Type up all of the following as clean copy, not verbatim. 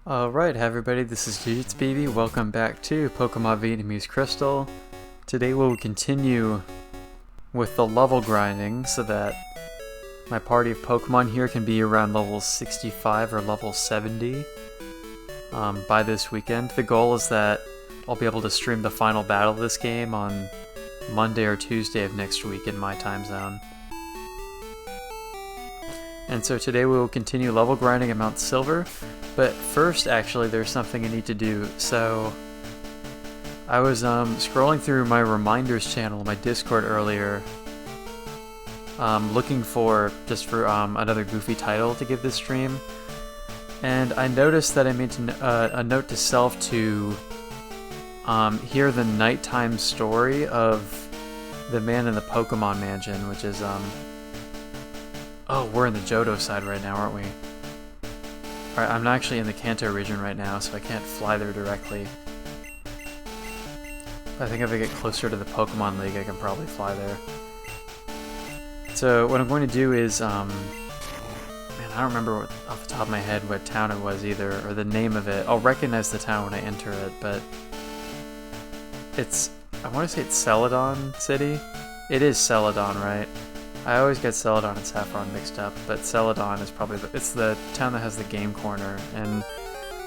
Alright, hi everybody, this is Baby. Welcome back to Pokemon Vietnamese Crystal. Today we'll continue with the level grinding so that my party of Pokemon here can be around level 65 or level 70 by this weekend. The goal is that I'll be able to stream the final battle of this game on Monday or Tuesday of next week in my time zone. And so today we will continue level grinding at Mount Silver, but first actually there's something I need to do. So I was scrolling through my reminders channel, my Discord earlier, looking for another goofy title to give this stream, and I noticed that I made a note to self to hear the nighttime story of the man in the Pokemon Mansion, which is oh, we're in the Johto side right now, aren't we? Alright, I'm not actually in the Kanto region right now, so I can't fly there directly. I think if I get closer to the Pokemon League, I can probably fly there. So what I'm going to do is, man, I don't remember off the top of my head what town it was either, or the name of it. I'll recognize the town when I enter it, but I want to say it's Celadon City? It is Celadon, right? I always get Celadon and Saffron mixed up, but Celadon is probably it's the town that has the game corner, and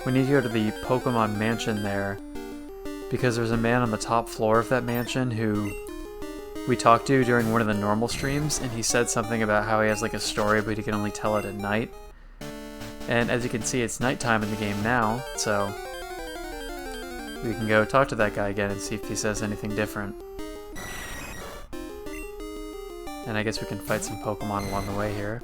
we need to go to the Pokemon Mansion there, because there's a man on the top floor of that mansion who we talked to during one of the normal streams, and he said something about how he has like a story, but he can only tell it at night. And as you can see, it's nighttime in the game now, so we can go talk to that guy again and see if he says anything different. And I guess we can fight some Pokemon along the way here.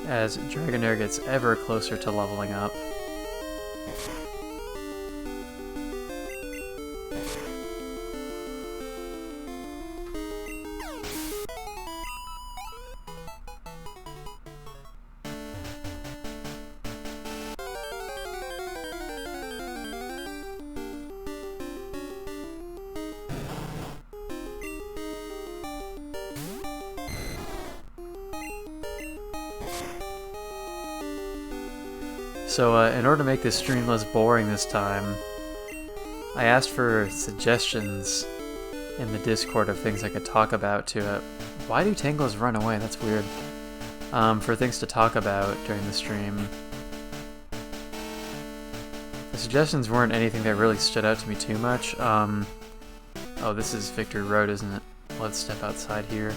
As Dragonair gets ever closer to leveling up. So in order to make this stream less boring this time, I asked for suggestions in the Discord of things I could talk about to why do Tangles run away? That's weird. For things to talk about during the stream. The suggestions weren't anything that really stood out to me too much. Oh, this is Victory Road, isn't it? Let's step outside here.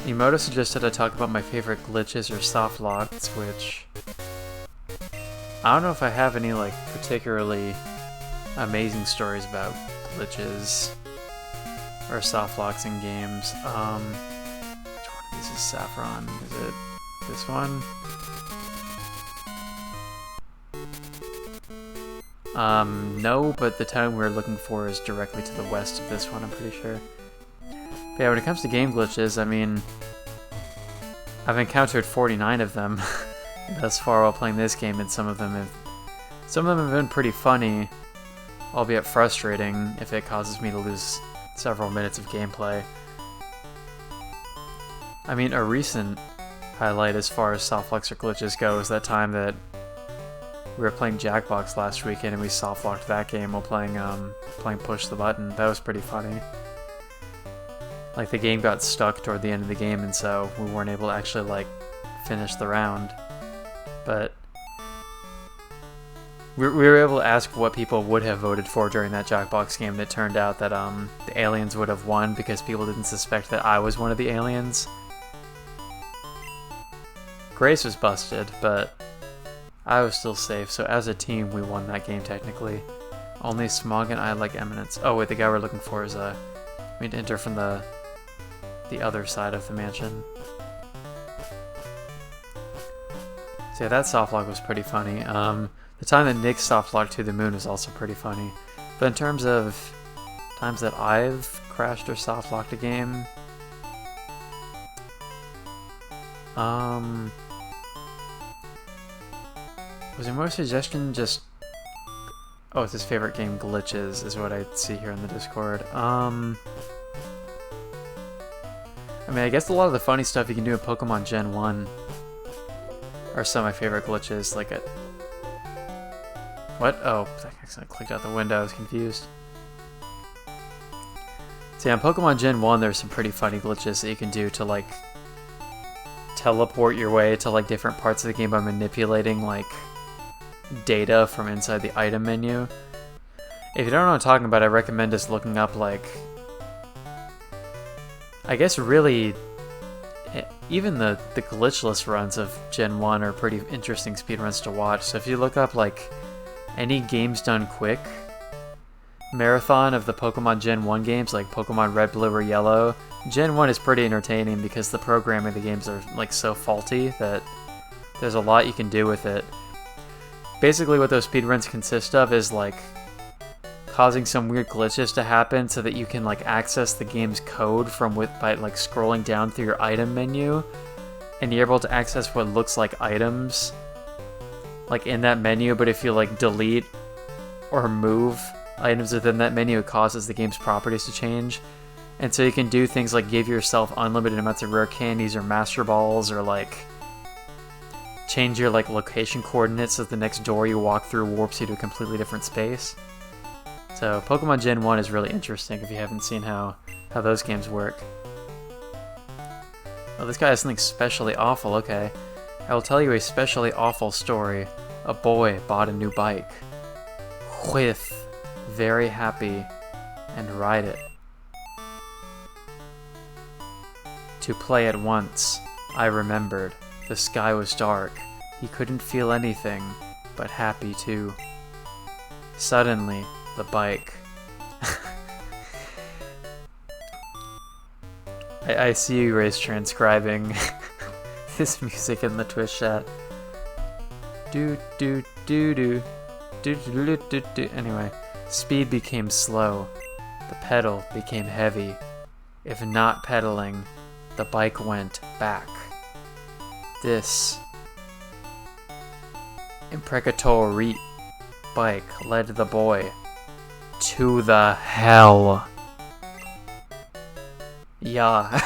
Emoto suggested I talk about my favorite glitches or soft locks, which I don't know if I have any like particularly amazing stories about glitches or soft locks in games. Which one of these is Saffron? Is it this one? No, but the town we're looking for is directly to the west of this one, I'm pretty sure. But yeah, when it comes to game glitches, I mean, I've encountered 49 of them thus far while playing this game, and some of them have been pretty funny, albeit frustrating if it causes me to lose several minutes of gameplay. I mean, a recent highlight as far as softlock or glitches go is that time that we were playing Jackbox last weekend and we softlocked that game while playing Push the Button. That was pretty funny. Like, the game got stuck toward the end of the game, and so we weren't able to actually, like, finish the round. But we were able to ask what people would have voted for during that Jackbox game, and it turned out that the aliens would have won because people didn't suspect that I was one of the aliens. Grace was busted, but I was still safe, so as a team, we won that game technically. Only Smog and I like Eminence. Oh wait, the guy we're looking for is we need to enter from the other side of the mansion. So yeah, that softlock was pretty funny. The time that Nick softlocked to the moon was also pretty funny. But in terms of times that I've crashed or softlocked a game, was there more suggestion just... Oh, it's his favorite game, glitches, is what I see here in the Discord. I mean, I guess a lot of the funny stuff you can do in Pokemon Gen 1 are some of my favorite glitches. Like it. What? Oh, I accidentally clicked out the window. I was confused. So yeah, on Pokemon Gen 1, there's some pretty funny glitches that you can do to like teleport your way to like different parts of the game by manipulating like data from inside the item menu. If you don't know what I'm talking about, I recommend just looking up like, I guess really, even the glitchless runs of Gen 1 are pretty interesting speedruns to watch. So if you look up like any games done quick marathon of the Pokemon Gen 1 games, like Pokemon Red, Blue, or Yellow, Gen 1 is pretty entertaining because the programming of the games are like so faulty that there's a lot you can do with it. Basically what those speedruns consist of is like causing some weird glitches to happen so that you can like access the game's code by like scrolling down through your item menu, and you're able to access what looks like items like in that menu, but if you like delete or move items within that menu, it causes the game's properties to change. And so you can do things like give yourself unlimited amounts of rare candies or master balls, or like change your like location coordinates so the next door you walk through warps you to a completely different space. So Pokemon Gen 1 is really interesting if you haven't seen how those games work. Oh, this guy has something specially awful. Okay. I will tell you a specially awful story. A boy bought a new bike. With very happy and ride it. To play at once, I remembered. The sky was dark. He couldn't feel anything, but happy too. Suddenly, the bike. I see you, Ray's transcribing this music in the Twitch chat. Do do do do do do do do. Anyway, speed became slow. The pedal became heavy. If not pedaling, the bike went back. This imprecatory bike led the boy to the hell. Yeah.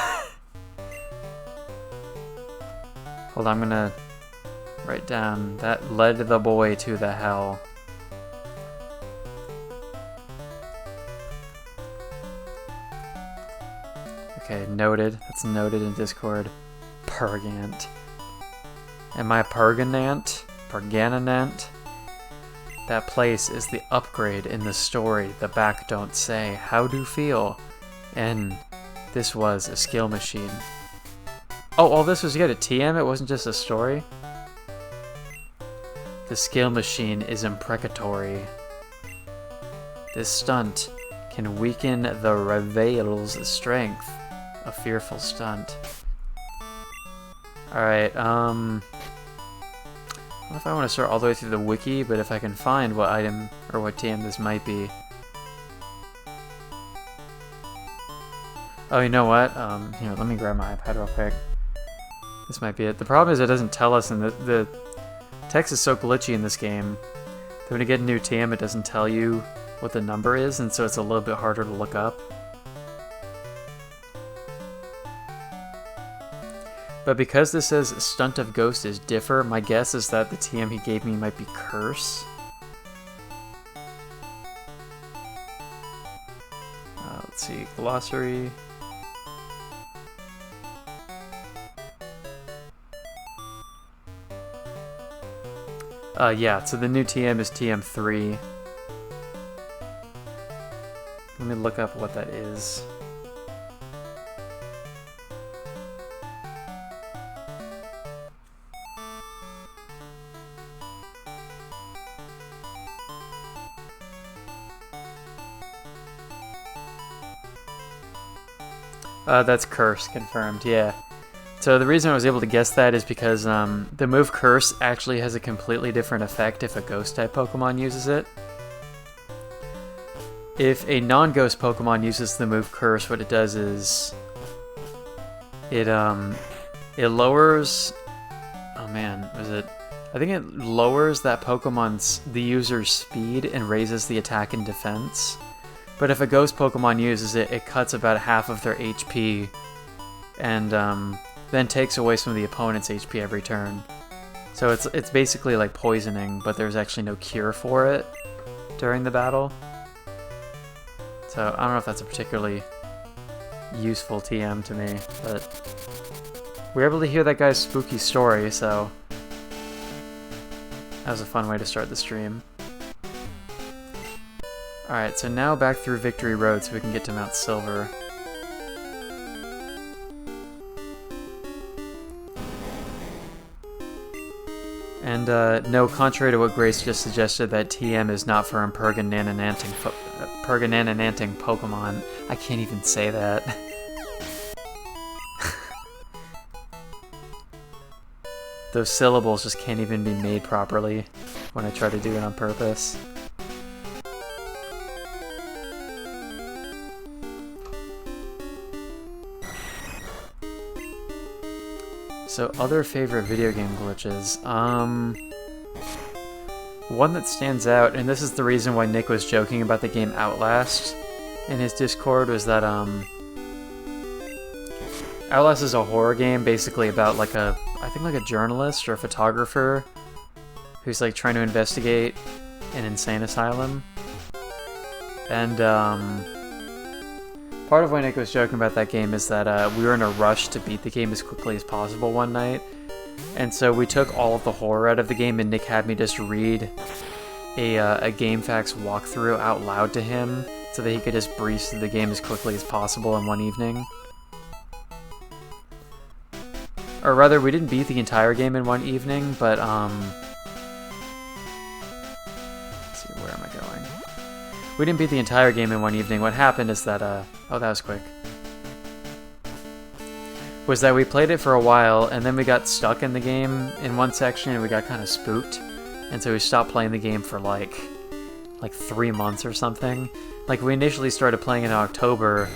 Hold on, I'm gonna write down that led the boy to the hell. Okay, noted. That's noted in Discord. Purgant. Am I Purganant? Purgananant? That place is the upgrade in the story the back don't say. How do feel? And this was a skill machine. Oh, all this was to get a TM? It wasn't just a story? The skill machine is imprecatory. This stunt can weaken the Reveil's strength. A fearful stunt. Alright, I don't know if I want to start all the way through the wiki, but if I can find what item or what TM this might be. Oh, you know what? Here, let me grab my iPad real quick. This might be it. The problem is it doesn't tell us, and the text is so glitchy in this game that when you get a new TM, it doesn't tell you what the number is, and so it's a little bit harder to look up. But because this says Stunt of Ghost is differ, my guess is that the TM he gave me might be Curse. Let's see, glossary. Yeah, so the new TM is TM3. Let me look up what that is. That's Curse, confirmed, yeah. So the reason I was able to guess that is because the move Curse actually has a completely different effect if a Ghost-type Pokemon uses it. If a non-Ghost Pokemon uses the move Curse, what it does is it lowers... Oh man, was it... I think it lowers that the user's speed and raises the attack and defense. But if a Ghost Pokemon uses it, it cuts about half of their HP and then takes away some of the opponent's HP every turn. So it's basically like poisoning, but there's actually no cure for it during the battle. So I don't know if that's a particularly useful TM to me, but we were able to hear that guy's spooky story, so that was a fun way to start the stream. Alright, so now back through Victory Road so we can get to Mount Silver. And no, contrary to what Grace just suggested, that TM is not for impermanenting Pokemon. I can't even say that. Those syllables just can't even be made properly when I try to do it on purpose. So, other favorite video game glitches. One that stands out, and this is the reason why Nick was joking about the game Outlast in his Discord, was that, Outlast is a horror game basically about like I think like a journalist or a photographer who's like trying to investigate an insane asylum. And, part of why Nick was joking about that game is that we were in a rush to beat the game as quickly as possible one night. And so we took all of the horror out of the game, and Nick had me just read a GameFAQs walkthrough out loud to him so that he could just breeze through the game as quickly as possible in one evening. Or rather, we didn't beat the entire game in one evening, but let's see, where am I going? We didn't beat the entire game in one evening. What happened is that, oh, that was quick. Was that we played it for a while, and then we got stuck in the game in one section, and we got kind of spooked. And so we stopped playing the game for like 3 months or something. Like, we initially started playing in October,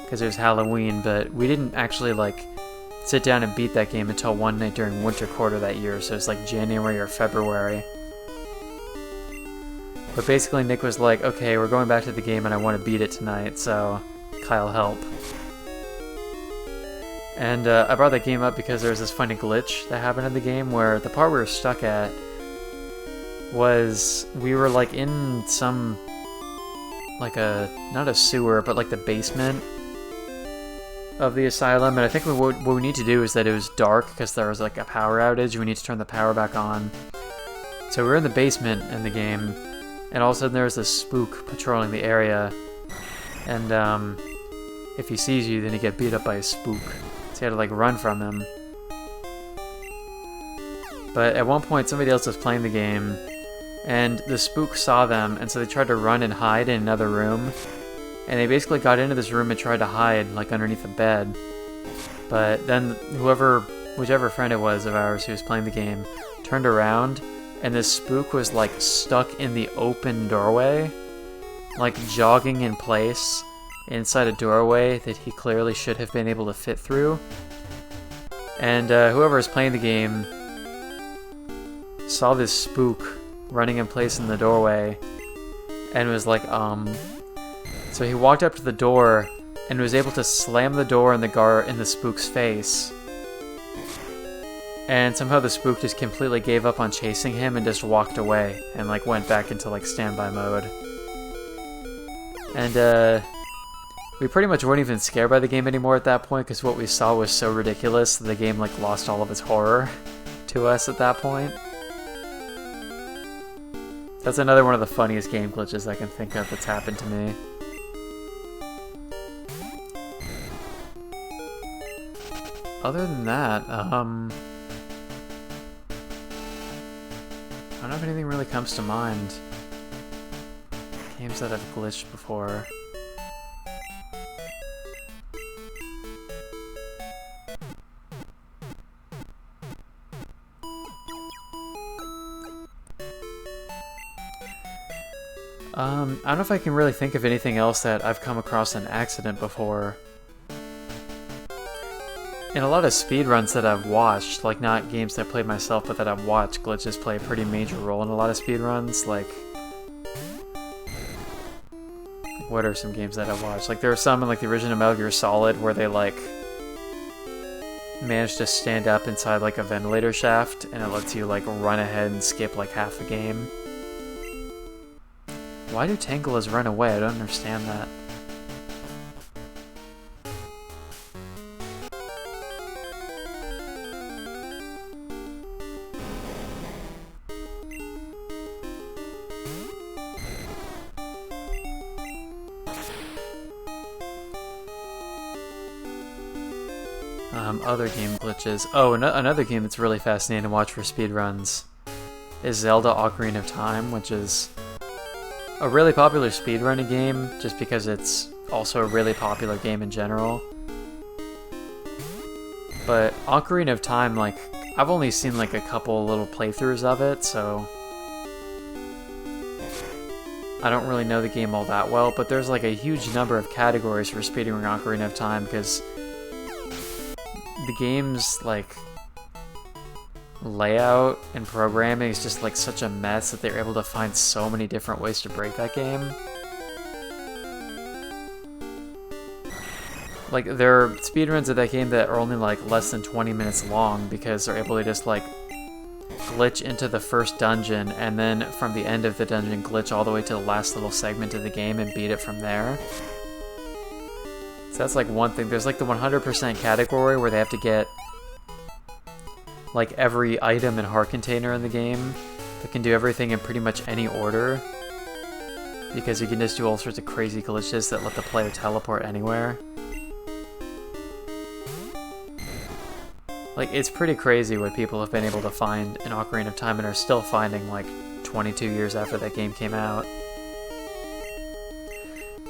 because it was Halloween, but we didn't actually, like, sit down and beat that game until one night during winter quarter that year, so it's like January or February. But basically Nick was like, okay, we're going back to the game and I want to beat it tonight, so Kyle help. And I brought that game up because there was this funny glitch that happened in the game where the part we were stuck at was we were like in some, like not a sewer, but like the basement of the asylum, and I think what we need to do is that it was dark because there was like a power outage. We need to turn the power back on. So we're in the basement in the game, and all of a sudden there was this spook patrolling the area, and if he sees you, then you get beat up by a spook. So you had to like run from him. But at one point somebody else was playing the game, and the spook saw them, and so they tried to run and hide in another room. And they basically got into this room and tried to hide, like, underneath a bed. But then whichever friend it was of ours who was playing the game, turned around, and this spook was, like, stuck in the open doorway, like, jogging in place inside a doorway that he clearly should have been able to fit through. And whoever was playing the game saw this spook running in place in the doorway and was like, So he walked up to the door and was able to slam the door in the spook's face. And somehow the spook just completely gave up on chasing him and just walked away and like went back into like standby mode. And we pretty much weren't even scared by the game anymore at that point because what we saw was so ridiculous that the game like lost all of its horror to us at that point. That's another one of the funniest game glitches I can think of that's happened to me. Other than that, I don't know if anything really comes to mind. Games that I've glitched before. I don't know if I can really think of anything else that I've come across an accident before. In a lot of speedruns that I've watched, like not games that I played myself, but that I've watched, glitches play a pretty major role in a lot of speedruns. Like, what are some games that I've watched? Like, there are some in like the original Metal Gear Solid where they like manage to stand up inside like a ventilator shaft, and it lets you like run ahead and skip like half the game. Why do Tanglers run away? I don't understand that. Other game glitches. Oh, another game that's really fascinating to watch for speedruns is Zelda Ocarina of Time, which is a really popular speedrunning game just because it's also a really popular game in general. But Ocarina of Time, like, I've only seen like a couple little playthroughs of it, so I don't really know the game all that well, but there's like a huge number of categories for speedrunning Ocarina of Time because the game's like layout and programming is just like such a mess that they're able to find so many different ways to break that game. Like, there are speedruns of that game that are only like less than 20 minutes long because they're able to just like glitch into the first dungeon and then from the end of the dungeon glitch all the way to the last little segment of the game and beat it from there. So that's like one thing. There's like the 100% category where they have to get like every item and heart container in the game that can do everything in pretty much any order, because you can just do all sorts of crazy glitches that let the player teleport anywhere. Like, it's pretty crazy what people have been able to find in Ocarina of Time and are still finding like 22 years after that game came out.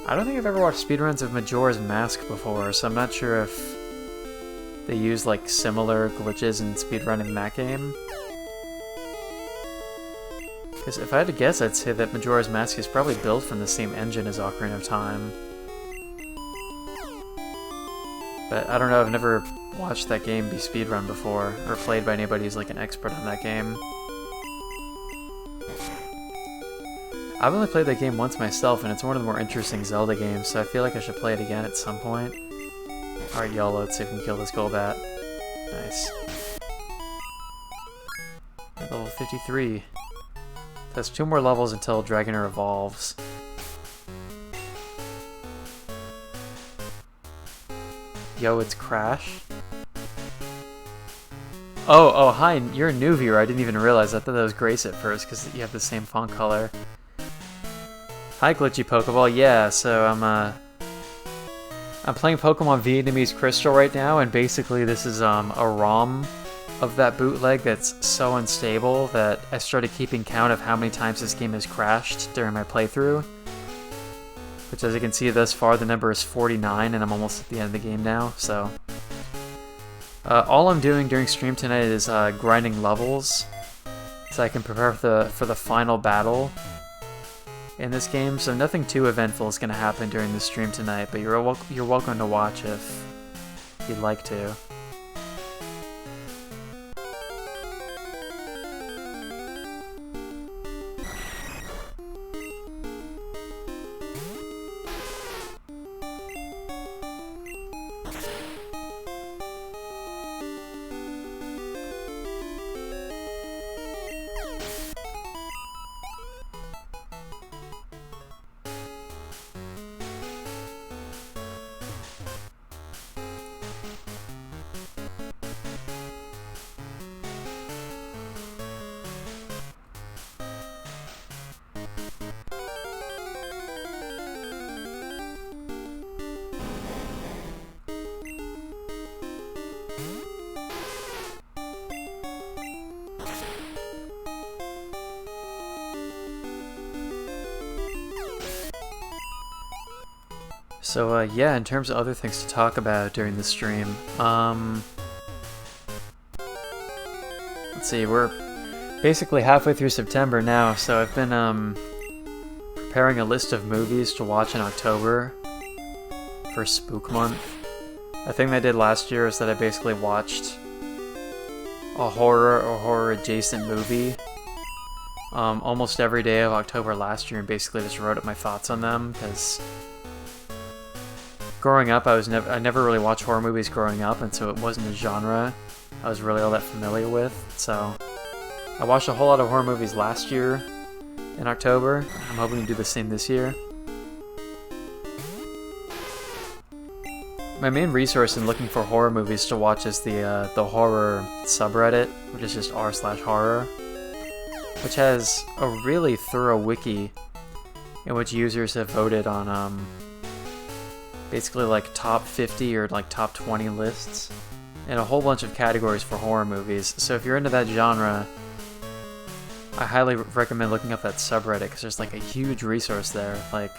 I don't think I've ever watched speedruns of Majora's Mask before, so I'm not sure if they use like similar glitches in speedrunning that game. Because if I had to guess, I'd say that Majora's Mask is probably built from the same engine as Ocarina of Time. But I don't know, I've never watched that game be speedrun before, or played by anybody who's like an expert on that game. I've only played that game once myself, and it's one of the more interesting Zelda games, so I feel like I should play it again at some point. Alright, YOLO, let's see if we can kill this Golbat. Nice. Level 53. That's 2 more levels until Dragonair evolves. Yo, it's Crash. Oh, hi, you're a new viewer. I didn't even realize. I thought that was Grace at first, because you have the same font color. Hi, Glitchy Pokeball. Yeah, so I'm playing Pokemon Vietnamese Crystal right now, and basically this is a ROM of that bootleg that's so unstable that I started keeping count of how many times this game has crashed during my playthrough. Which, as you can see thus far, the number is 49, and I'm almost at the end of the game now, so... all I'm doing during stream tonight is grinding levels, so I can prepare for the final battle in this game, so nothing too eventful is going to happen during the stream tonight, but you're welcome to watch if you'd like to. So, yeah, in terms of other things to talk about during the stream, let's see, we're basically halfway through September now, so I've been, preparing a list of movies to watch in October for Spook Month. A thing I did last year is that I basically watched a horror or horror-adjacent movie almost every day of October last year and basically just wrote up my thoughts on them, because growing up, I never really watched horror movies growing up, and so it wasn't a genre I was really all that familiar with. So I watched a whole lot of horror movies last year in October. I'm hoping to do the same this year. My main resource in looking for horror movies to watch is the horror subreddit, which is just r/horror, which has a really thorough wiki in which users have voted on basically like top 50 or like top 20 lists and a whole bunch of categories for horror movies. So if you're into that genre, I highly recommend looking up that subreddit because there's like a huge resource there. Like,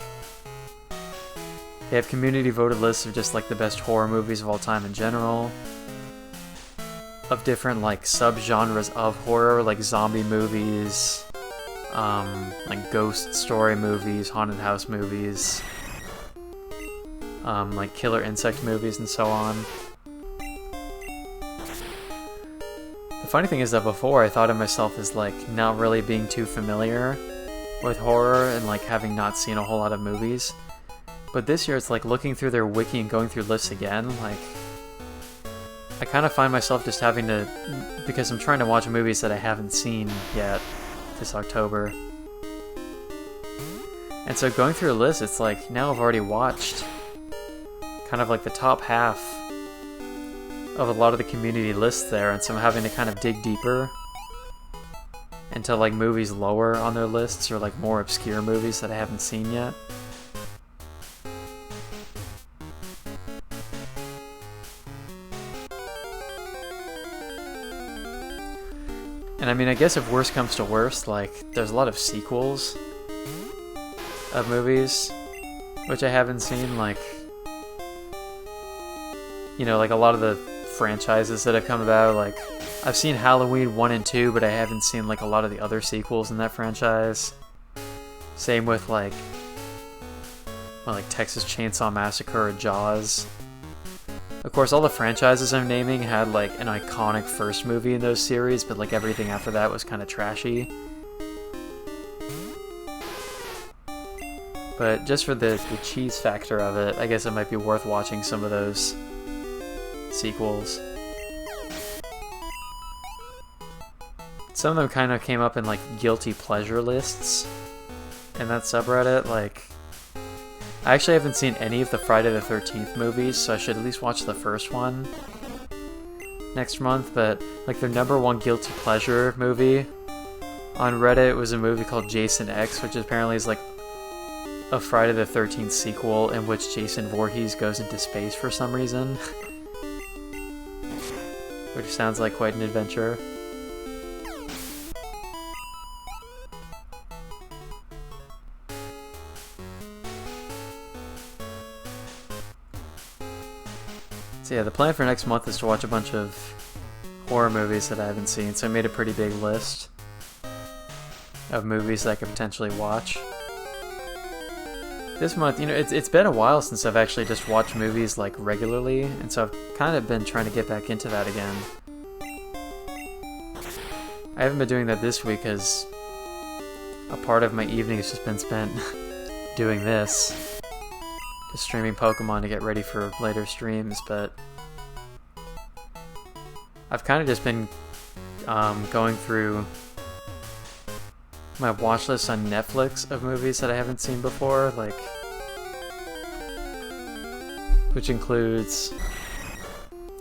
they have community voted lists of just like the best horror movies of all time in general, of different like subgenres of horror, like zombie movies, like ghost story movies, haunted house movies, like killer insect movies, and so on. The funny thing is that before I thought of myself as like not really being too familiar with horror and like having not seen a whole lot of movies. But this year it's like looking through their wiki and going through lists again, like I kind of find myself just having to, because I'm trying to watch movies that I haven't seen yet this October. And so going through a list, it's like now I've already watched kind of like the top half of a lot of the community lists there, and so I'm having to kind of dig deeper into like movies lower on their lists or like more obscure movies that I haven't seen yet. And I mean, I guess if worst comes to worst, like, there's a lot of sequels of movies which I haven't seen, like, you know, like a lot of the franchises that have come about, like, I've seen Halloween 1 and 2, but I haven't seen, like, a lot of the other sequels in that franchise. Same with, like, well, like Texas Chainsaw Massacre or Jaws. Of course, all the franchises I'm naming had, like, an iconic first movie in those series, but, like, everything after that was kind of trashy. But just for the cheese factor of it, I guess it might be worth watching some of those sequels. Some of them kind of came up in, like, guilty pleasure lists in that subreddit, like, I actually haven't seen any of the Friday the 13th movies, so I should at least watch the first one next month, but like their #1 guilty pleasure movie on Reddit was a movie called Jason X, which apparently is like a Friday the 13th sequel in which Jason Voorhees goes into space for some reason. Which sounds like quite an adventure. So yeah, the plan for next month is to watch a bunch of horror movies that I haven't seen, so I made a pretty big list of movies that I could potentially watch. This month, you know, it's been a while since I've actually just watched movies like regularly, and so I've kind of been trying to get back into that again. I haven't been doing that this week because a part of my evening has just been spent doing this. Just streaming Pokemon to get ready for later streams, but I've kind of just been going through my watch list on Netflix of movies that I haven't seen before, like, which includes,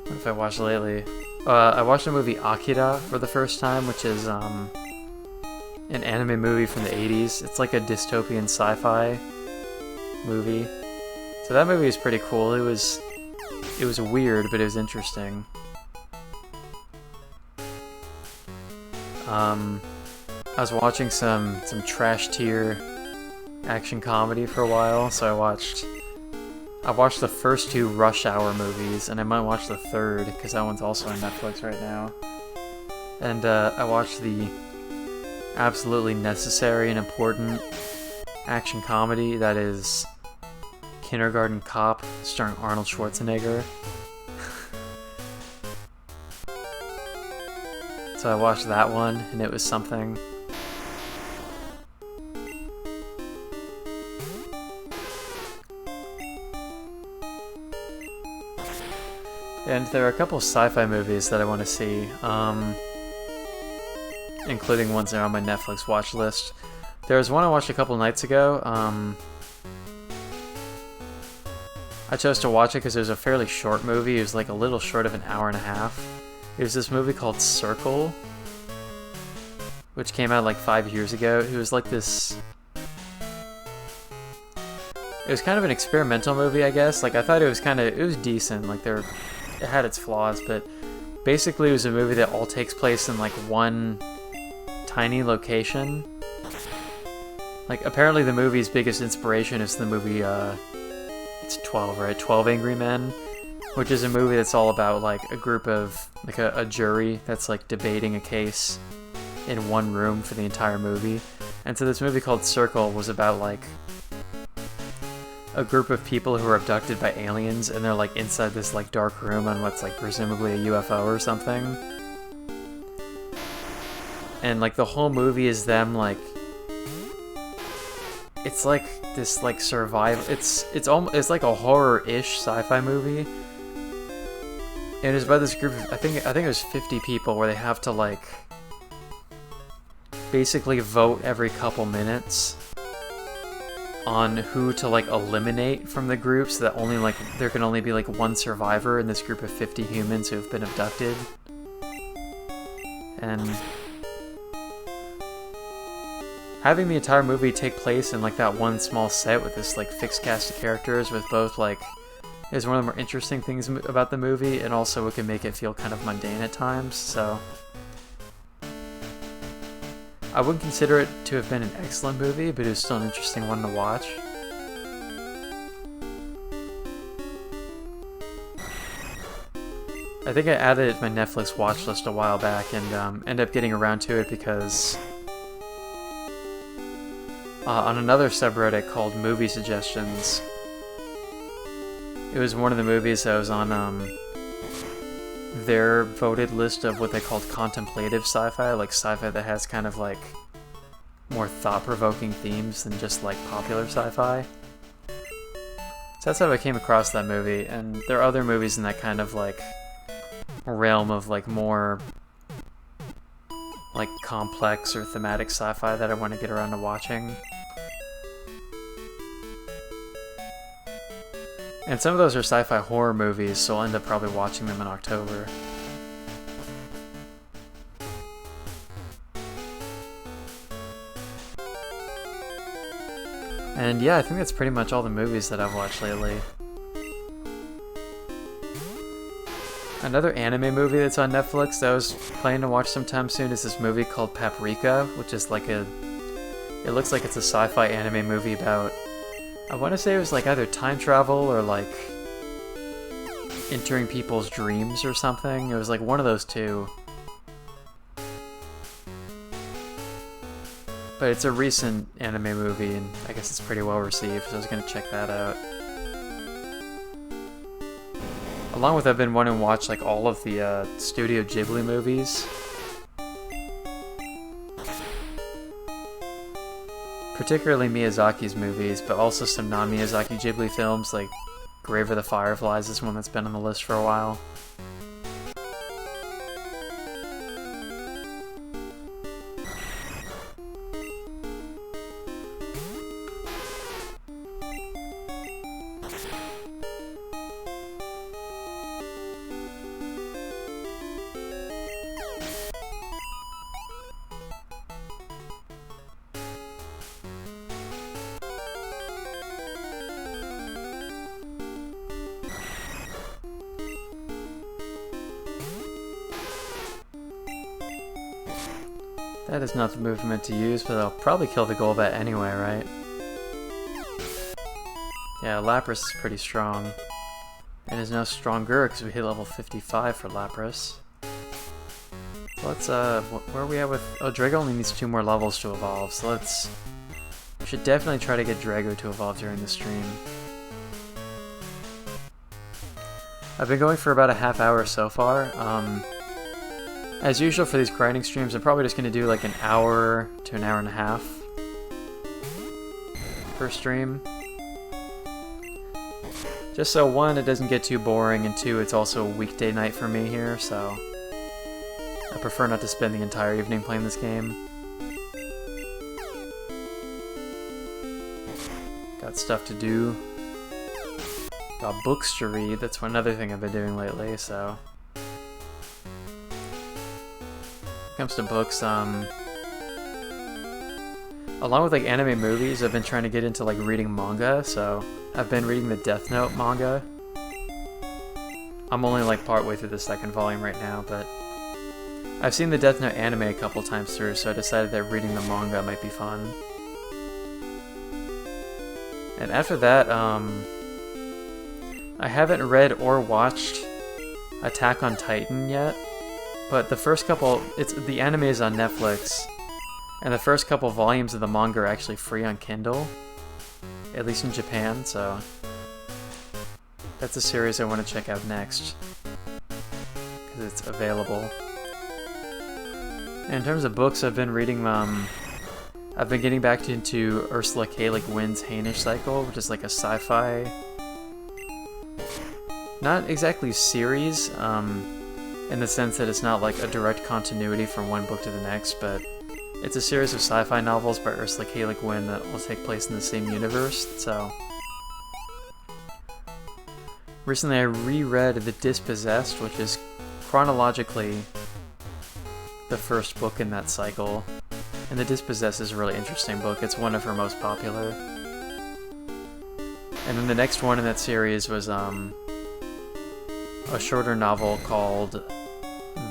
what have I watched lately? I watched the movie Akira for the first time, which is an anime movie from the 80s. It's like a dystopian sci-fi movie. So that movie is pretty cool. It was weird, but it was interesting. I was watching some trash tier action comedy for a while, so I watched the first 2 Rush Hour movies, and I might watch the third because that one's also on Netflix right now. And I watched the absolutely necessary and important action comedy that is Kindergarten Cop, starring Arnold Schwarzenegger. So I watched that one, and it was something. And there are a couple sci-fi movies that I want to see, including ones that are on my Netflix watch list. There was one I watched a couple nights ago. I chose to watch it because it was a fairly short movie. It was like a little short of an hour and a half. It was this movie called Circle, which came out like 5 years ago. It was like this... It was kind of an experimental movie, I guess. Like, I thought it was decent. Like, it had its flaws, but basically it was a movie that all takes place in like one tiny location. Like, apparently the movie's biggest inspiration is the movie, it's 12, right? 12 Angry Men, which is a movie that's all about like a group of, like a jury that's like debating a case in one room for the entire movie. And so this movie called Circle was about like a group of people who are abducted by aliens, and they're like inside this like dark room on what's like presumably a UFO or something. And like the whole movie is them like, it's like this like survival, it's like a horror-ish sci-fi movie. And it's about this group of, I think it was 50 people, where they have to like basically vote every couple minutes on who to like eliminate from the group, so that only like there can only be like one survivor in this group of 50 humans who have been abducted. And having the entire movie take place in like that one small set with this like fixed cast of characters with both like is one of the more interesting things about the movie, and also it can make it feel kind of mundane at times. So I wouldn't consider it to have been an excellent movie, but it was still an interesting one to watch. I think I added it to my Netflix watch list a while back, and ended up getting around to it because on another subreddit called Movie Suggestions, it was one of the movies that was on their voted list of what they called contemplative sci-fi, like sci-fi that has kind of like more thought-provoking themes than just like popular sci-fi. So that's how I came across that movie, and there are other movies in that kind of like realm of like more like complex or thematic sci-fi that I want to get around to watching. And some of those are sci-fi horror movies, so I'll end up probably watching them in October. And yeah, I think that's pretty much all the movies that I've watched lately. Another anime movie that's on Netflix that I was planning to watch sometime soon is this movie called Paprika, which is like it looks like it's a sci-fi anime movie about, I want to say it was like either time travel or like entering people's dreams or something. It was like one of those two. But it's a recent anime movie, and I guess it's pretty well received, so I was going to check that out. Along with, I've been wanting to watch like all of the Studio Ghibli movies. Particularly Miyazaki's movies, but also some non-Miyazaki Ghibli films, like Grave of the Fireflies is one that's been on the list for a while. That is not the move I'm meant to use, but I'll probably kill the Golbat anyway, right? Yeah, Lapras is pretty strong. And is now stronger because we hit level 55 for Lapras. Let's, where are we at with... Oh, Drago only needs 2 more levels to evolve, so let's... We should definitely try to get Drago to evolve during the stream. I've been going for about a half hour so far. As usual for these grinding streams, I'm probably just going to do like an hour to an hour and a half per stream. Just so one, it doesn't get too boring, and two, it's also a weekday night for me here, so I prefer not to spend the entire evening playing this game. Got stuff to do. Got books to read. That's another thing I've been doing lately, so. When it comes to books, along with like anime movies, I've been trying to get into like reading manga, so I've been reading the Death Note manga. I'm only like partway through the second volume right now, but I've seen the Death Note anime a couple times through, so I decided that reading the manga might be fun. And after that, I haven't read or watched Attack on Titan yet, but the first couple, the anime is on Netflix, and the first couple volumes of the manga are actually free on Kindle, at least in Japan, so that's a series I want to check out next, because it's available. And in terms of books, I've been reading, I've been getting back into Ursula K. Le Guin's Hainish Cycle, which is like a sci-fi, not exactly series, in the sense that it's not like a direct continuity from one book to the next, but it's a series of sci-fi novels by Ursula K. Le Guin that will take place in the same universe, so. Recently I reread The Dispossessed, which is chronologically the first book in that cycle. And The Dispossessed is a really interesting book. It's one of her most popular. And then the next one in that series was a shorter novel called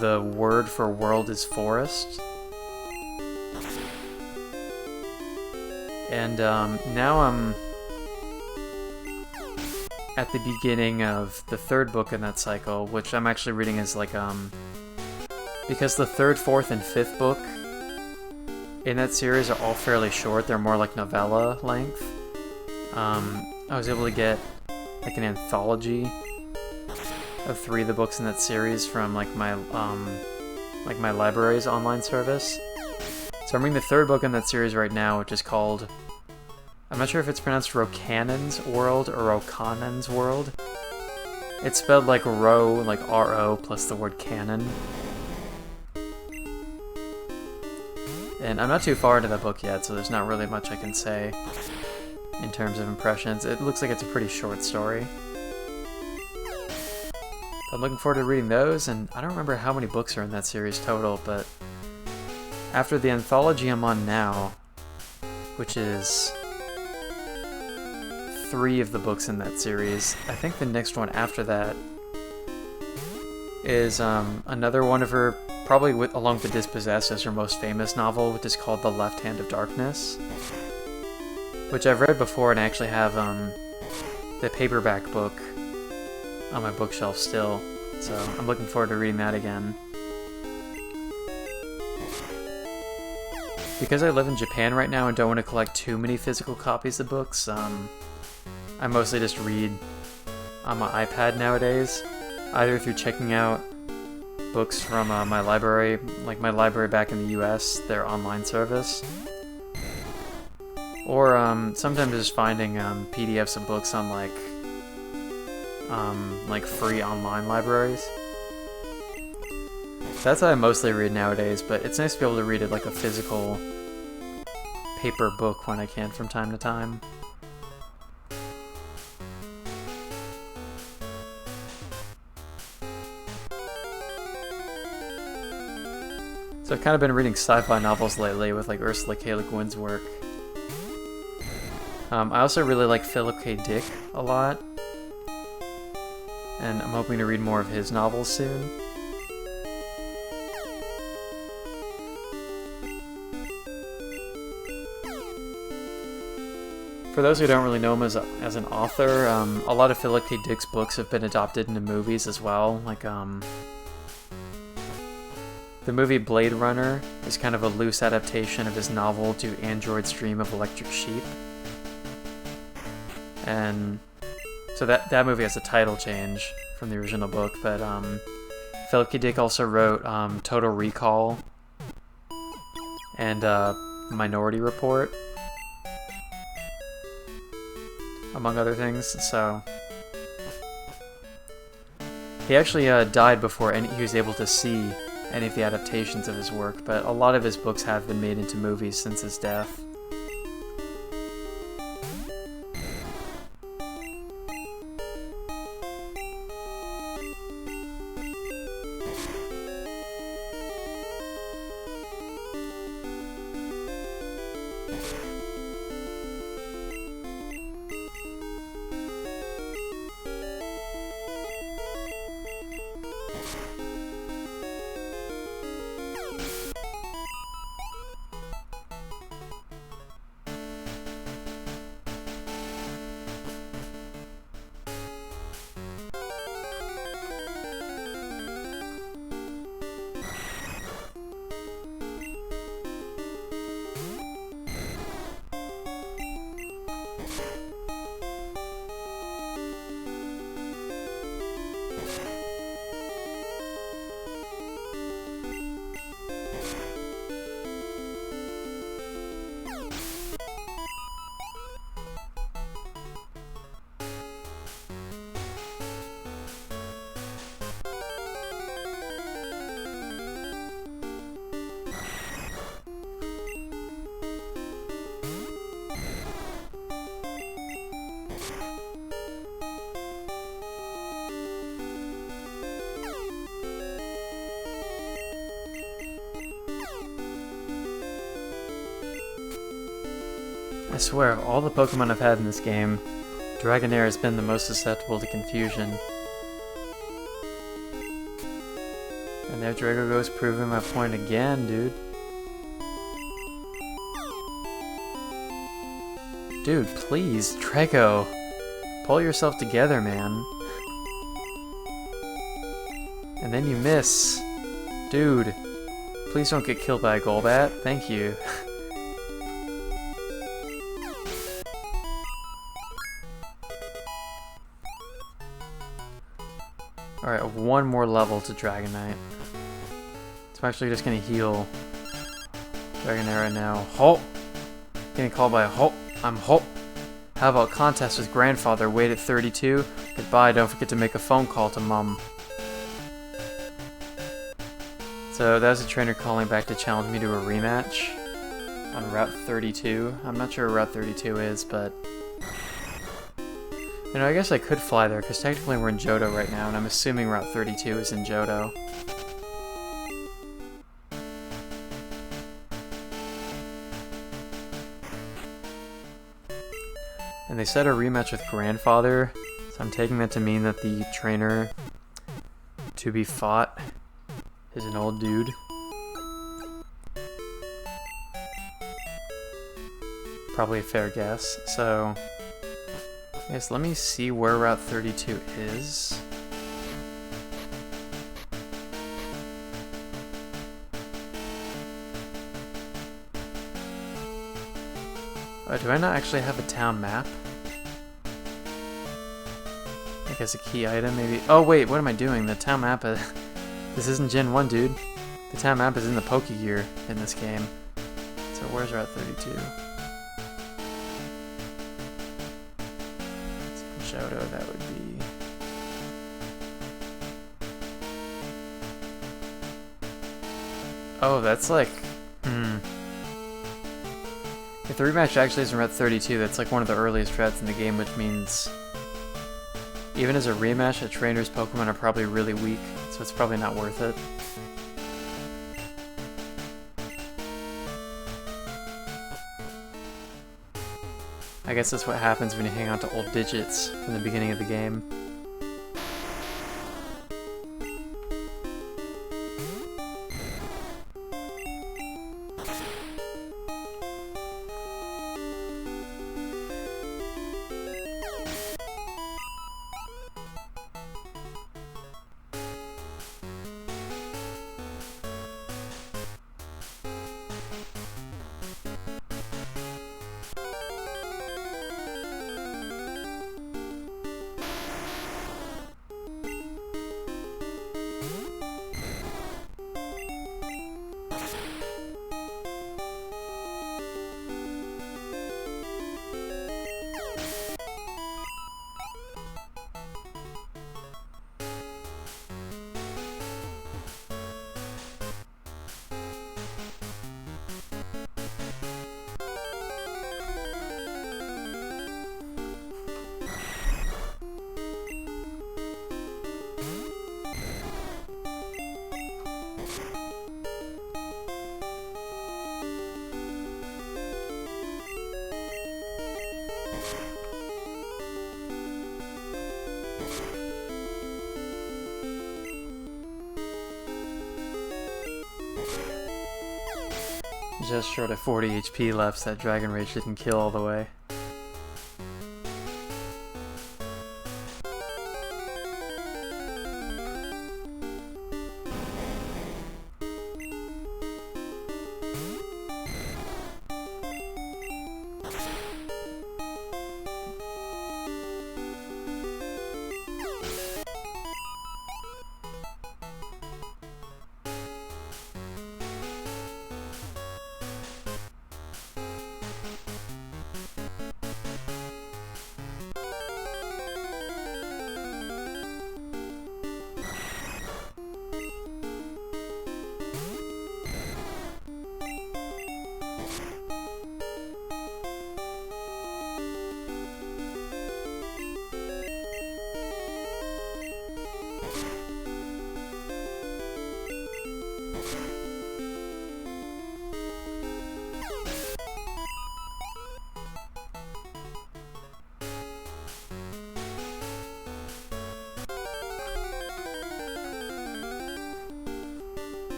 The Word for World is Forest. And now I'm at the beginning of the third book in that cycle, which I'm actually reading as like, because the third, fourth, and fifth book in that series are all fairly short. They're more like novella length. I was able to get like an anthology of 3 of the books in that series from like my library's online service. So I'm reading the third book in that series right now, which is called, I'm not sure if it's pronounced Rokanan's World or Rokanan's World. It's spelled like Ro, like R-O, plus the word canon. And I'm not too far into that book yet, so there's not really much I can say in terms of impressions. It looks like it's a pretty short story. So I'm looking forward to reading those, and I don't remember how many books are in that series total, but after the anthology I'm on now, which is 3 of the books in that series, I think the next one after that is another one of her, probably along with The Dispossessed, as her most famous novel, which is called The Left Hand of Darkness, which I've read before, and I actually have the paperback book on my bookshelf still, so I'm looking forward to reading that again. Because I live in Japan right now and don't want to collect too many physical copies of books, I mostly just read on my iPad nowadays, either through checking out books from my library, like my library back in the US, their online service, or sometimes just finding PDFs of books on like free online libraries. That's how I mostly read nowadays, but it's nice to be able to read it like a physical paper book when I can from time to time. So I've kind of been reading sci-fi novels lately with like Ursula K. Le Guin's work. I also really like Philip K. Dick a lot, and I'm hoping to read more of his novels soon. For those who don't really know him as an author, a lot of Philip K. Dick's books have been adopted into movies as well. Like, the movie Blade Runner is kind of a loose adaptation of his novel To Android's Dream of Electric Sheep. And so that movie has a title change from the original book, but Philip K. Dick also wrote Total Recall and Minority Report, among other things, so He actually died before he was able to see any of the adaptations of his work, but a lot of his books have been made into movies since his death. I swear, of all the Pokemon I've had in this game, Dragonair has been the most susceptible to confusion. And there Drago goes, proving my point again, dude. Dude, please, Drago. Pull yourself together, man. And then you miss. Dude, please don't get killed by a Golbat. Thank you. Alright, one more level to Dragonite. So I'm actually just gonna heal Dragonair right now. Halt! Getting called by a Halt. I'm Halt. How about contest with grandfather? Wait at 32. Goodbye, don't forget to make a phone call to mom. So that was a trainer calling back to challenge me to a rematch on Route 32. I'm not sure where Route 32 is, but... You know, I guess I could fly there, because technically we're in Johto right now, and I'm assuming Route 32 is in Johto. And they said a rematch with Grandfather, so I'm taking that to mean that the trainer to be fought is an old dude. Probably a fair guess, so... Yes, let me see where Route 32 is. Oh, do I not actually have a town map? I guess a key item, maybe. Oh wait, what am I doing? The town map is... This isn't Gen 1, dude. The town map is in the Pokegear in this game. So where's Route 32? Johto, that would be... Oh, that's like... If the rematch actually is in Route 32, that's like one of the earliest routes in the game, which means... Even as a rematch, a trainer's Pokemon are probably really weak, so it's probably not worth it. I guess that's what happens when you hang on to old digits from the beginning of the game. Just short of 40 HP left, so that Dragon Rage didn't kill all the way.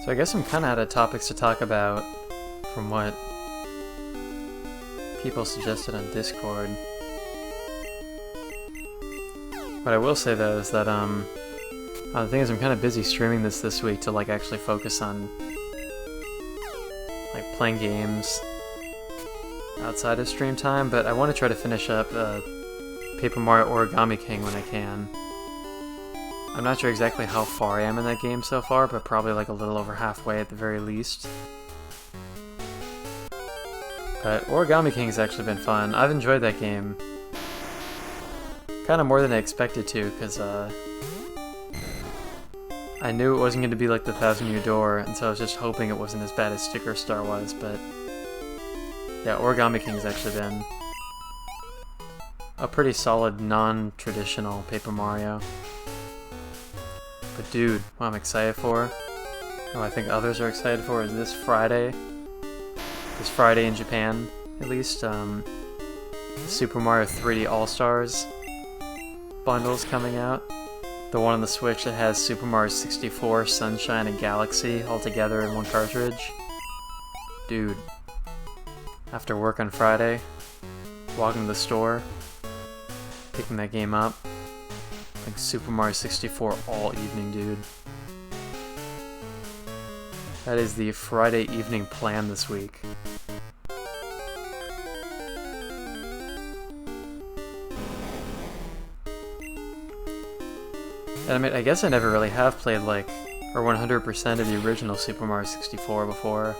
So I guess I'm kind of out of topics to talk about from what people suggested on Discord. What I will say though is that the thing is I'm kind of busy streaming this week to like actually focus on like playing games outside of stream time, but I want to try to finish up Paper Mario Origami King when I can. I'm not sure exactly how far I am in that game so far, but probably like a little over halfway at the very least. But Origami King's actually been fun. I've enjoyed that game kind of more than I expected to, because I knew it wasn't going to be like the 1,000-Year Door, and so I was just hoping it wasn't as bad as Sticker Star was, but yeah, Origami King's actually been a pretty solid, non-traditional Paper Mario. But dude, what I'm excited for, and what I think others are excited for, is this Friday in Japan, at least, the Super Mario 3D All-Stars bundle's coming out. The one on the Switch that has Super Mario 64, Sunshine, and Galaxy all together in one cartridge. Dude, after work on Friday, walking to the store, picking that game up, like Super Mario 64 all evening, dude. That is the Friday evening plan this week. And I mean, I guess I never really have played like, or 100% of the original Super Mario 64 before.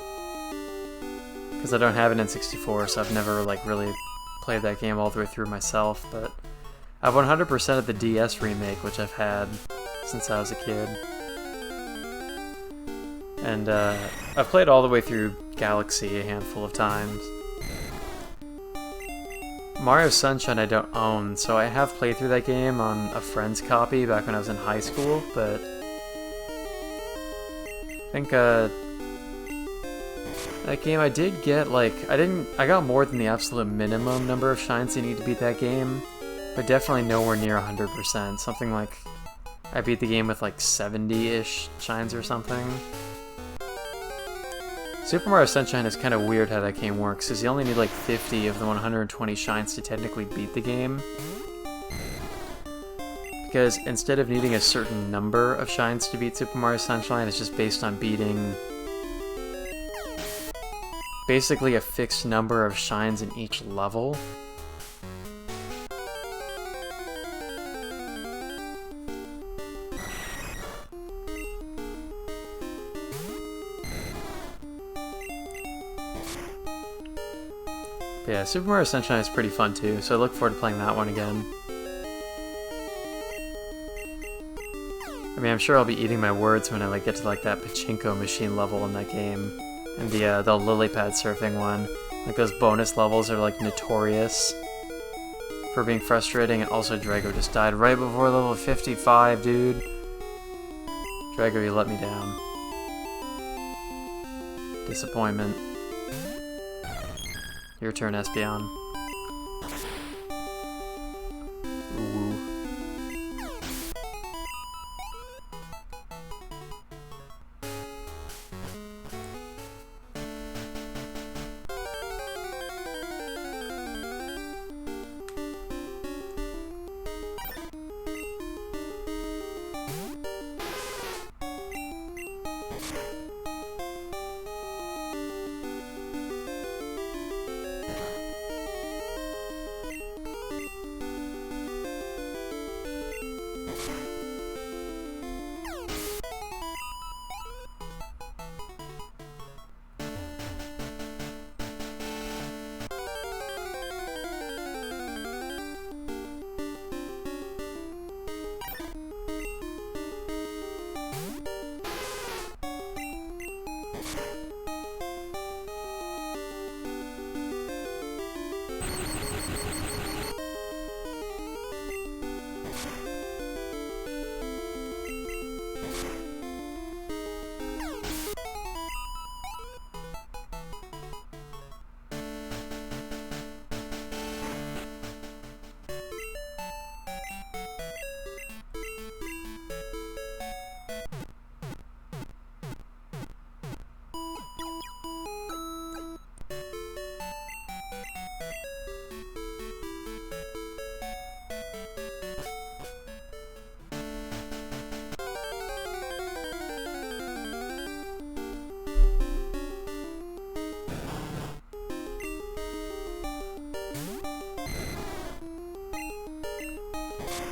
Because I don't have an N64, so I've never like really played that game all the way through myself, but I've 100% of the DS remake, which I've had since I was a kid. And I've played all the way through Galaxy a handful of times. Mario Sunshine I don't own, so I have played through that game on a friend's copy back when I was in high school, but I think that game I did get like, I got more than the absolute minimum number of shines you need to beat that game, but definitely nowhere near 100%. Something like, I beat the game with like 70-ish shines or something. Super Mario Sunshine is kind of weird how that game works, because you only need like 50 of the 120 shines to technically beat the game. Because instead of needing a certain number of shines to beat Super Mario Sunshine, it's just based on beating basically a fixed number of shines in each level. But yeah, Super Mario Sunshine is pretty fun too, so I look forward to playing that one again. I mean, I'm sure I'll be eating my words when I like get to like that pachinko machine level in that game, and the lily pad surfing one. Like those bonus levels are like notorious for being frustrating, and also Drago just died right before level 55, dude. Drago, you let me down. Disappointment. Your turn, Espeon. Ooh.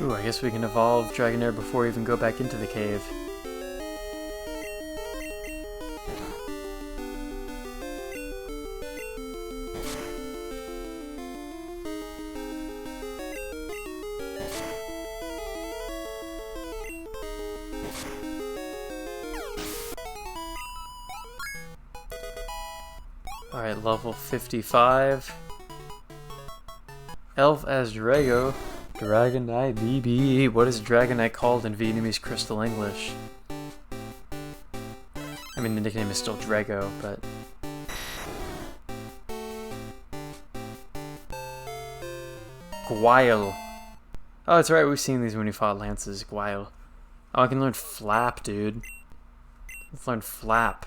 Ooh, I guess we can evolve Dragonair before we even go back into the cave. Alright, level 55. Elf as Drago. Dragonite BB. What is Dragonite called in Vietnamese Crystal English? I mean, the nickname is still Drago, but... Guile. Oh, that's right, we've seen these when we fought Lances. Guile. Oh, I can learn Flap, dude. Let's learn Flap.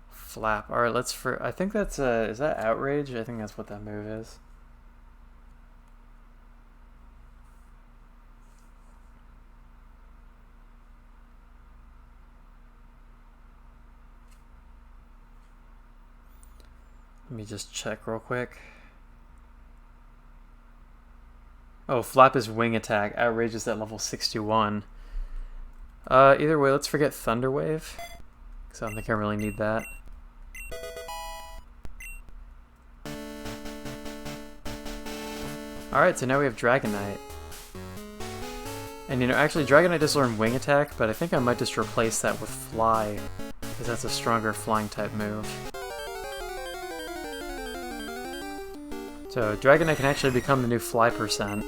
Flap. Alright, let's I think that's, is that Outrage? I think that's what that move is. Let me just check real quick. Oh, Flap is wing attack. Outrage is at level 61. Either way, let's forget Thunder Wave, because I don't think I really need that. Alright, so now we have Dragonite. And you know, actually Dragonite does learn Wing Attack, but I think I might just replace that with Fly, because that's a stronger flying type move. So Dragonite can actually become the new Fly percent.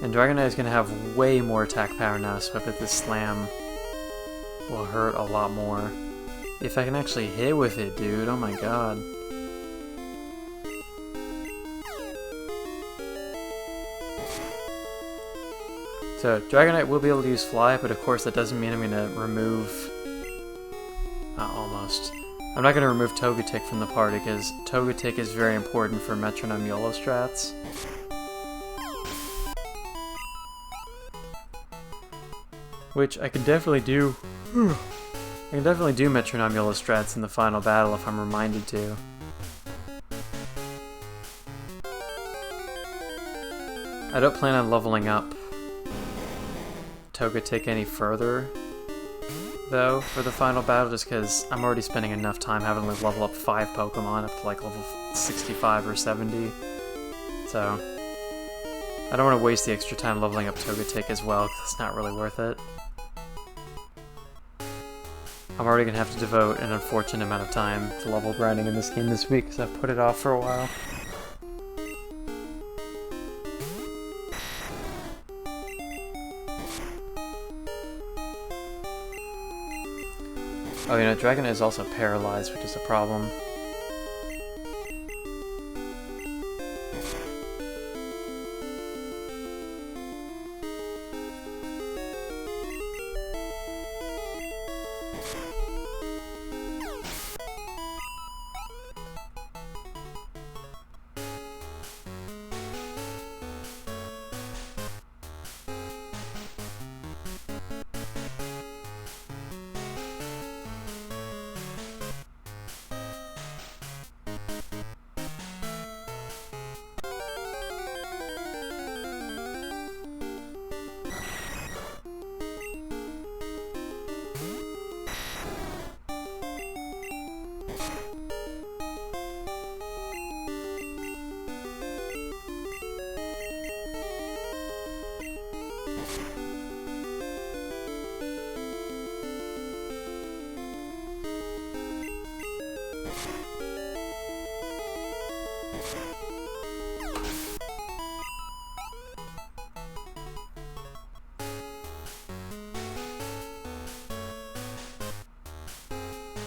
And Dragonite is going to have way more attack power now, so I bet this Slam will hurt a lot more. If I can actually hit with it, dude, oh my god. So, Dragonite will be able to use Fly, but of course that doesn't mean I'm going to remove... almost. I'm not going to remove Togetic from the party, because Togetic is very important for Metronome YOLO strats. Which I can definitely do... I can definitely do Metronome YOLO strats in the final battle if I'm reminded to. I don't plan on leveling up Togetic any further, though, for the final battle, just because I'm already spending enough time having to level up 5 Pokemon up to like level 65 or 70. So, I don't want to waste the extra time leveling up Togetic as well, because it's not really worth it. I'm already going to have to devote an unfortunate amount of time to level grinding in this game this week, because I've put it off for a while. Oh, you know, Dragonite is also paralyzed, which is a problem.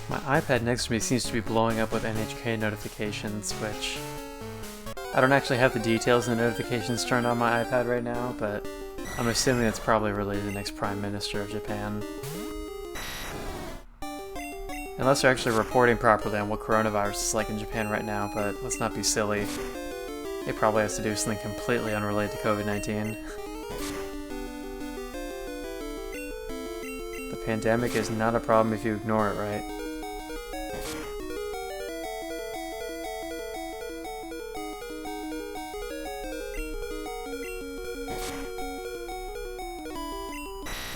My iPad next to me seems to be blowing up with NHK notifications, which... I don't actually have the details and the notifications turned on my iPad right now, but I'm assuming it's probably related to the next Prime Minister of Japan. Unless they're actually reporting properly on what coronavirus is like in Japan right now, but let's not be silly. It probably has to do with something completely unrelated to COVID-19. The pandemic is not a problem if you ignore it, right?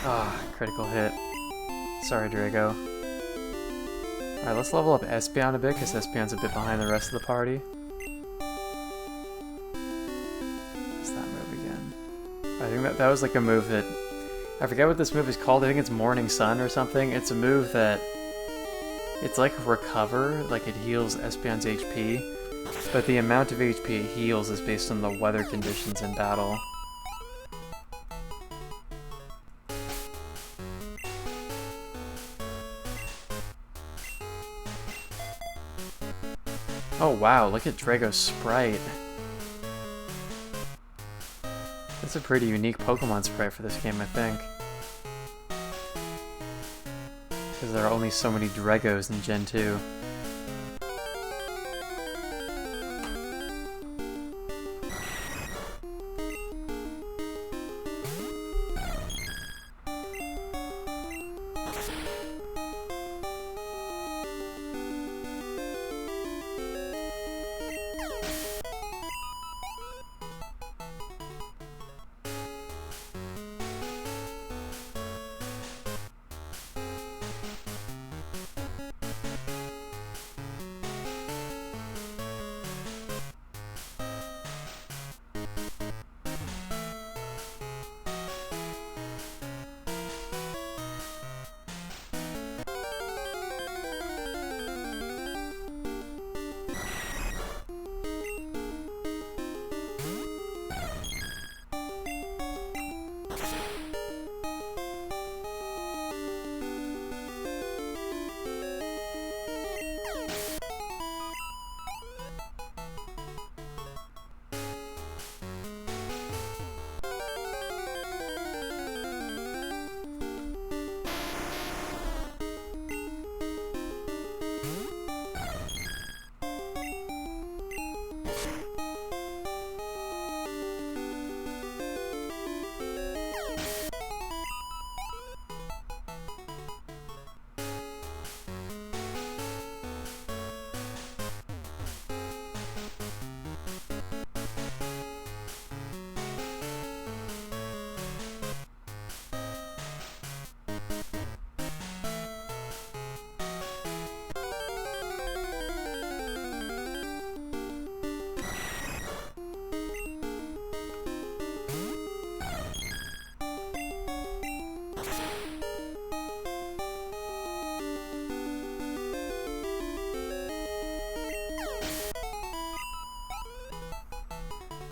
Ah, critical hit. Sorry, Drago. Alright, let's level up Espeon a bit, because Espeon's a bit behind the rest of the party. What's that move again? I think that was like a move that... I forget what this move is called. I think it's Morning Sun or something. It's a move that... It's like Recover, like it heals Espeon's HP, but the amount of HP it heals is based on the weather conditions in battle. Oh wow, look at Drago's sprite. That's a pretty unique Pokemon sprite for this game, I think. Because there are only so many Dragos in Gen 2.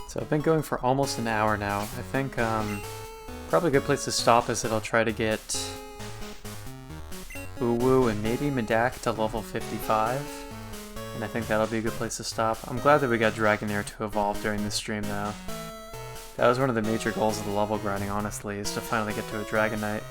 So I've been going for almost an hour now. I think probably a good place to stop is that I'll try to get Uwu and maybe Medak to level 55. And I think that'll be a good place to stop. I'm glad that we got Dragonair to evolve during this stream though. That was one of the major goals of the level grinding, honestly, is to finally get to a Dragonite.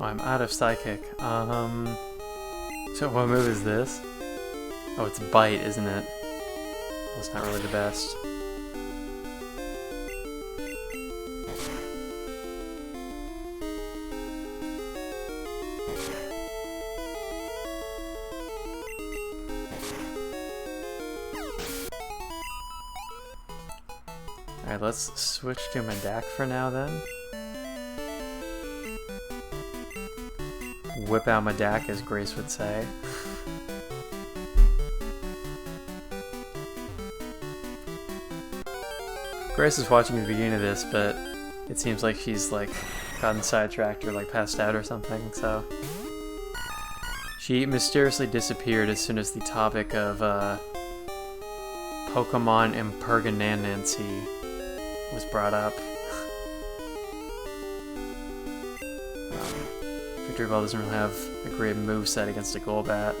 Oh, I'm out of Psychic. So what move is this? Oh, it's Bite, isn't it? Well, it's not really the best. Alright, let's switch to Medak for now then. Whip out Medak, as Grace would say. Grace is watching the beginning of this, but it seems like she's like gotten sidetracked or like passed out or something, so. She mysteriously disappeared as soon as the topic of Pokemon Impertinency was brought up. Victory Ball doesn't really have a great moveset against a Golbat.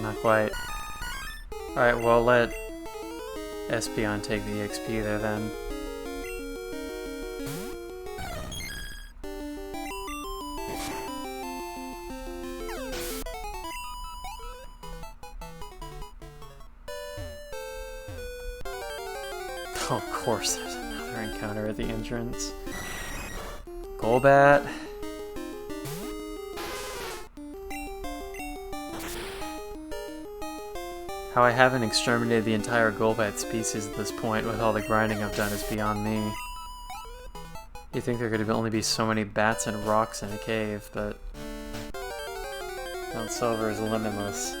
Not quite. Alright, well, let Espeon take the XP there then. Oh, of course, there's another encounter at the entrance. Golbat. How I haven't exterminated the entire Golbat species at this point with all the grinding I've done is beyond me. You'd think there could only be so many bats and rocks in a cave, but Mount Silver is limitless.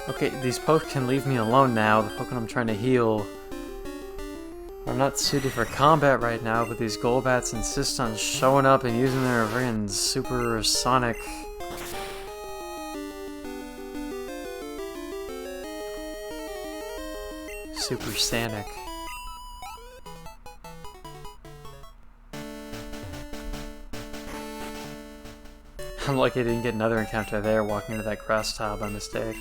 Okay, these Pokemon can leave me alone now. The Pokemon I'm trying to heal are not suited for combat right now, but these Golbats insist on showing up and using their friggin' supersonic Supersonic. I'm lucky I didn't get another encounter there walking into that grass tile by mistake.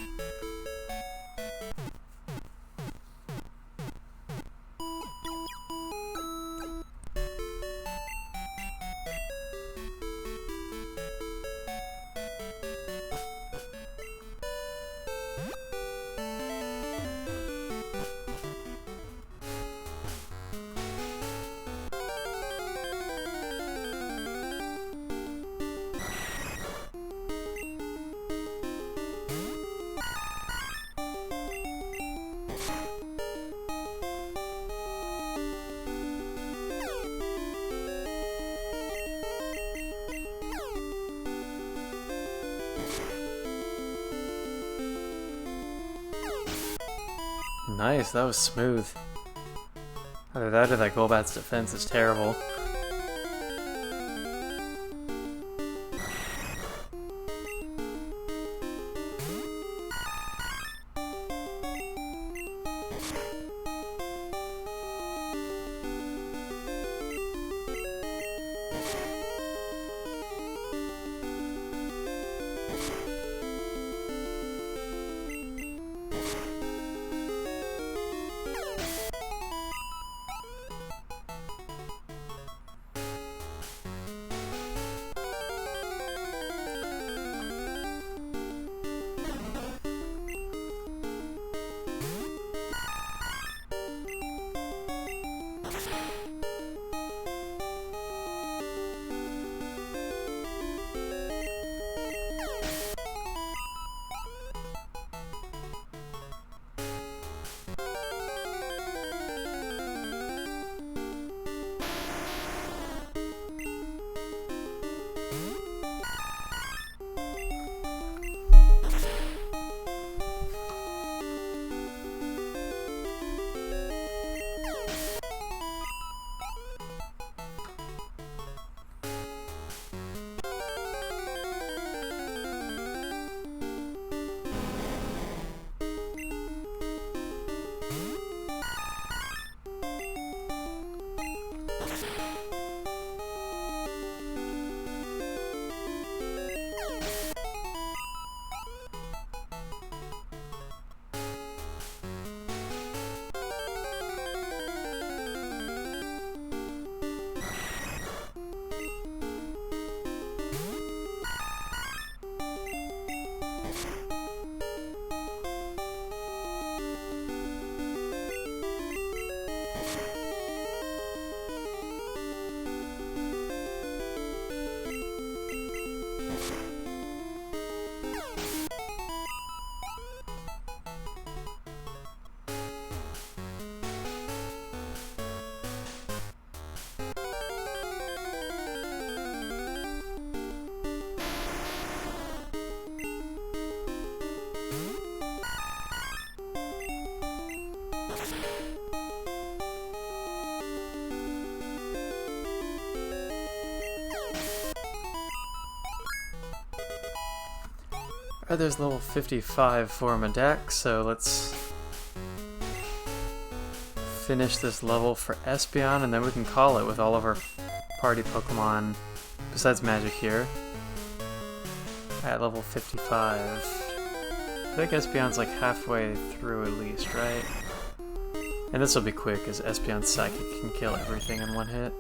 nice, that was smooth. Either that or that Golbat's defense is terrible. Alright, there's level 55 for my deck, so let's finish this level for Espeon, and then we can call it with all of our party Pokemon, besides Magic here, at level 55. I think Espeon's like halfway through at least, right? And this will be quick, as Espeon's Psychic can kill everything in one hit.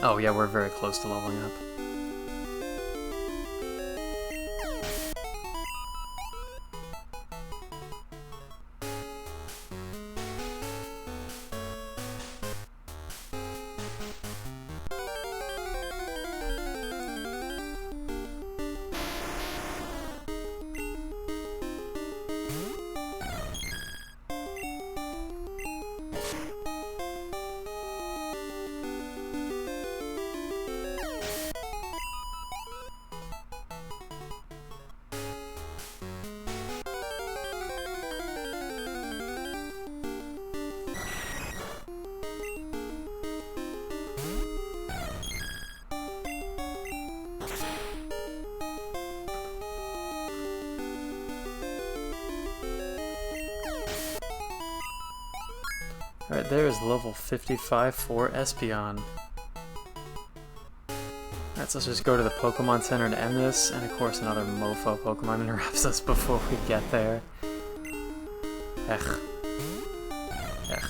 Oh yeah, we're very close to leveling up. Alright, there is level 55 for Espeon. Alright, so let's just go to the Pokemon Center to end this, and of course another mofo Pokemon interrupts us before we get there. Ech. Ech.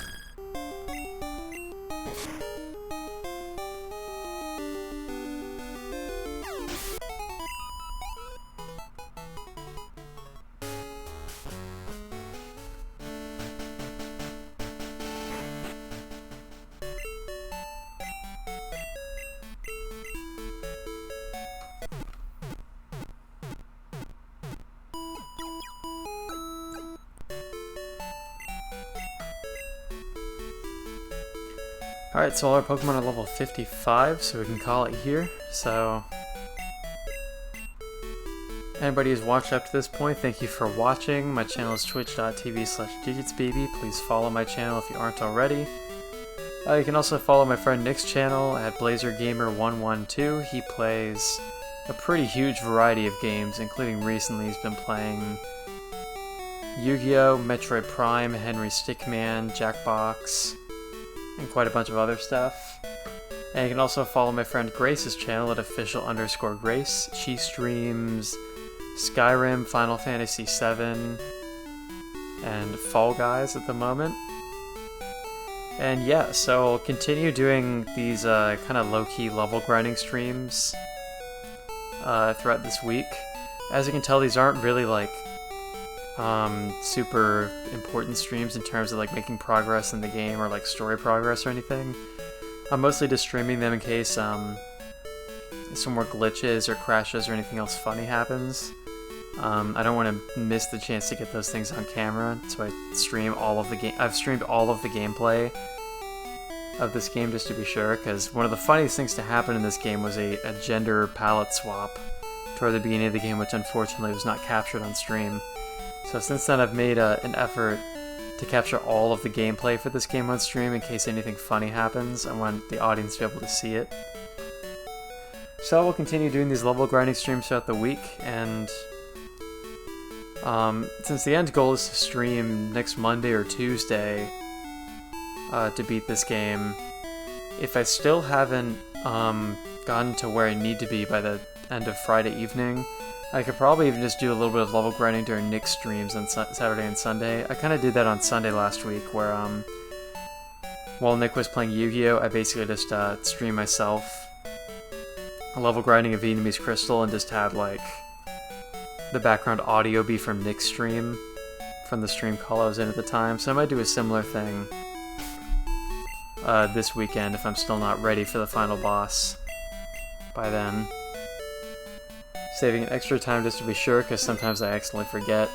Alright, so all our Pokemon are level 55, so we can call it here. So Anybody who's watched up to this point, thank you for watching. My channel is twitch.tv/digitsbaby. Please follow my channel if you aren't already. You can also follow my friend Nick's channel at BlazerGamer112. He plays a pretty huge variety of games, including recently he's been playing Yu-Gi-Oh!, Metroid Prime, Henry Stickman, Jackbox, and quite a bunch of other stuff. And you can also follow my friend Grace's channel at official_Grace. She streams Skyrim, Final Fantasy VII, and Fall Guys at the moment. And yeah, so I'll continue doing these kind of low-key level grinding streams throughout this week. As you can tell, these aren't really like super important streams in terms of like making progress in the game or like story progress or anything. I'm mostly just streaming them in case some more glitches or crashes or anything else funny happens. I don't want to miss the chance to get those things on camera, so I stream all of the game. I've streamed all of the gameplay of this game just to be sure, because one of the funniest things to happen in this game was a gender palette swap toward the beginning of the game, which unfortunately was not captured on stream. So since then I've made an effort to capture all of the gameplay for this game on stream in case anything funny happens. I want the audience to be able to see it. So we'll continue doing these level grinding streams throughout the week, and since the end goal is to stream next Monday or Tuesday to beat this game, if I still haven't gotten to where I need to be by the end of Friday evening, I could probably even just do a little bit of level grinding during Nick's streams on Saturday and Sunday. I kind of did that on Sunday last week, where while Nick was playing Yu-Gi-Oh!, I basically just streamed myself a level grinding of Vietnamese Crystal and just had like the background audio be from Nick's stream, from the stream call I was in at the time. So I might do a similar thing this weekend if I'm still not ready for the final boss by then. Saving an extra time just to be sure, because sometimes I accidentally forget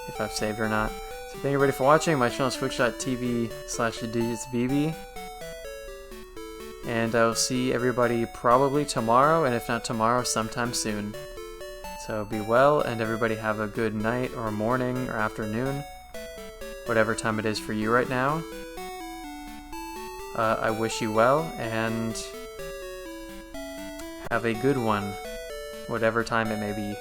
if I've saved or not. So thank you everybody for watching. My channel is twitch.tv/digitsbb. And I will see everybody probably tomorrow, and if not tomorrow, sometime soon. So be well, and everybody have a good night, or morning, or afternoon, whatever time it is for you right now. I wish you well, and have a good one, whatever time it may be.